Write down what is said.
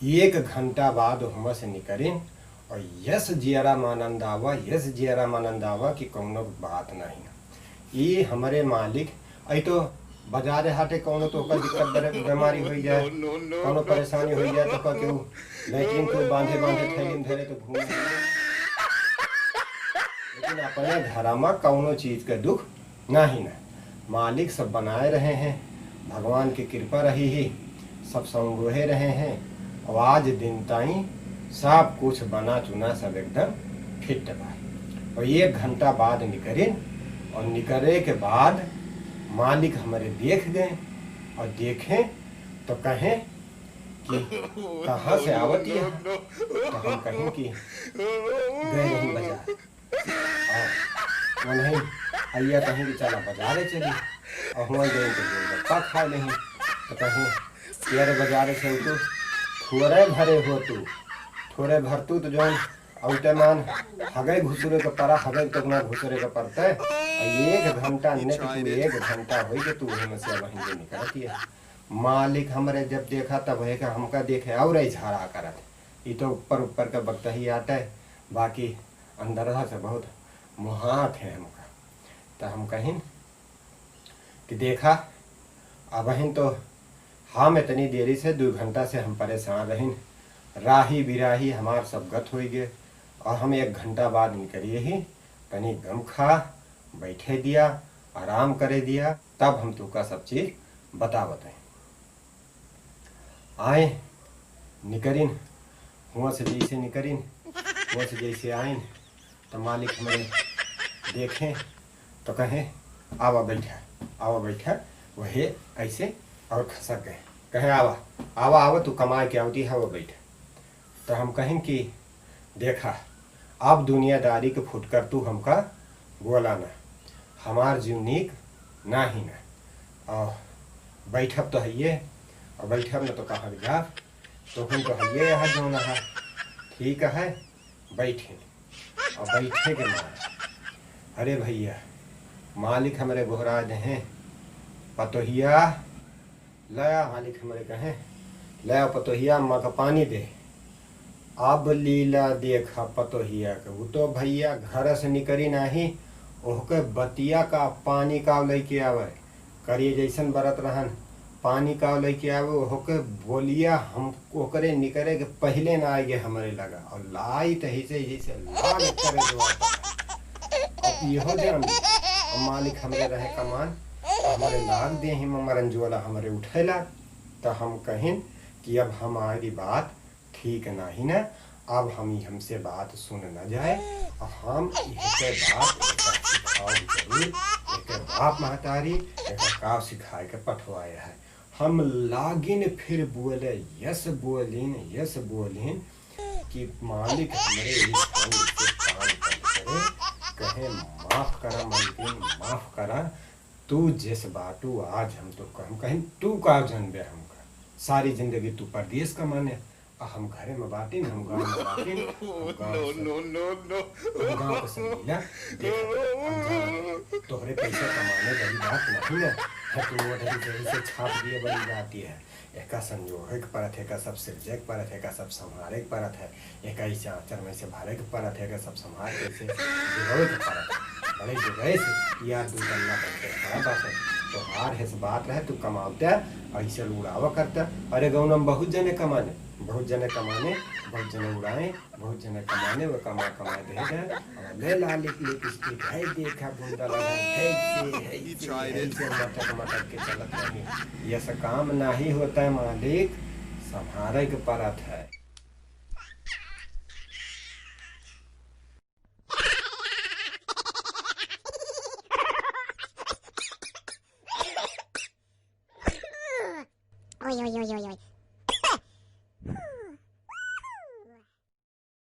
एक घंटा बाद हुआ से निकलिन और यस जियरा मानंद आवा कि कौनो बात नहीं। ये हमारे मालिक आई तो बाजारे हाटे कौनो तो ओकर दिक्कत बीमारी हो जाए, कौनो परेशानी हो जाए तो केहू लैट्रिन को बांधे बांधे थैली धरे तो घूम। लेकिन अपने घर में कौनो चीज का दुख नहीं ना, मालिक सब बनाए रहे हैं, भगवान की कृपा रही ही सब संगोहे रहे हैं। और आज दिन ताई सब कुछ बना चुना सब एकदम फिट बा। और एक घंटा बाद निकलिन और निकले के बाद मालिक हमारे देख गए और देखें तो कहें कि कहाँ से आवती है, तो हम कहें कि गए नहीं बाजार, और वो नहीं आइया कहीं कि चला बाजारे चली और हुआ गए तो गोलगप्पा खा नहीं, तो कहीं यार बाजारे से तो थोड़े भरे हो तू, थोड़े भरतू तो जौन औटे मान हगे घुसरे का परा हगे तक ना घुसरे का पड़ता है। एक घंटा ने तू एक घंटा हो गए तू वहीं से वहीं से निकलती है। मालिक हमारे जब देखा तब है कि हमका देखे और ही झाड़ा करत, ये तो ऊपर ऊपर का बकता ही आता है, बाकी अंदर से बहुत मुहात है हमका। तो हम कहीं कि देखा अब हिन तो हम इतनी देरी से 2 घंटा से हम परेशान रहीन, राही बिराही हमार सब गत हो गए और हम 1 घंटा बाद निकलिए ही तनी गम खा बैठे दिया, आराम करे दिया, तब हम तुका सब चीज बताए आए। निकलिन हुआ से जैसे निकलिन हुआ से जैसे आइन तो मालिक हमें देखें तो कहें आवा बैठा वही ऐसे और खसक गए, कहें आवा आवा आवा तू कमा के आवती है वो बैठे। तो हम कहें कि देखा अब दुनियादारी के फुटकर तू हमका बोला ना, हमार जीवनीक ना ही ना, और बैठब तो है और बैठब न तो कहाँ जा, तो हम तो है यहाँ जो ना है ठीक है बैठे। और बैठे के मारे अरे भैया मालिक हमारे गोहराज हैं पतोहिया लया, मालिक हमारे कहें लया पतोहिया माँ का पानी दे। अब लीला देखा पतोहिया के, वो तो भैया घर से निकली नहीं, ओहके बतिया का पानी का लेके आवे, करिए जैसन बरत रहन पानी का लेके आवे, ओहके बोलिया हम ओकरे निकले के पहले ना आइए हमारे लगा और लाई तो जैसे लाग करे अब इहो दे और मालिक हमारे रहे कमान हमारे लाग दे ही मरन जोला हमारे उठेला। तो हम कहें कि अब हमारी बात ठीक नहीं ना, अब हमसे बात सुन न जाए और हम इहके बात सिखाओ जरूर, एक बाप महतारी एक का सिखाए के पठवाए है। हम लागिन फिर बोले यस बोलिन कि मालिक हमारे इस काम करे, कहे माफ करा मालिकिन माफ करा, तू जिस बाटू आज हम तो कहें तू का जनबे हमका सारी जिंदगी तू परदेश का माने, हम घरे में बाटिन हम गाँव में बाटिन गाँव को समझिला तोहरे पैसे कमाने बड़ी बात नहीं है, तू वही से छाप दिए बड़ी बात है। एक संजोहे के परत है, सब सिरजे के परत है, सब संभारे के परत है, एक ऐसे आचर में से भारे के परत है, सब संभार कैसे जुड़े के परत है, बड़े जगह से यार 2 गन्ना बनते बड़ा बात है। तो हार है बात रहे तू कमावता ऐसे उड़ावा करता, अरे गाँव में बहुत जने कमाने बहुत जने उड़ाए बहुत जने कमाने वो कमा दे और ले ला लिपस्टिक है देखा बूंदा लगा है मटक के चलत नहीं, ये सब काम नहीं होता है, मालिक संभारे के परत है। ओय ओय ओय ओय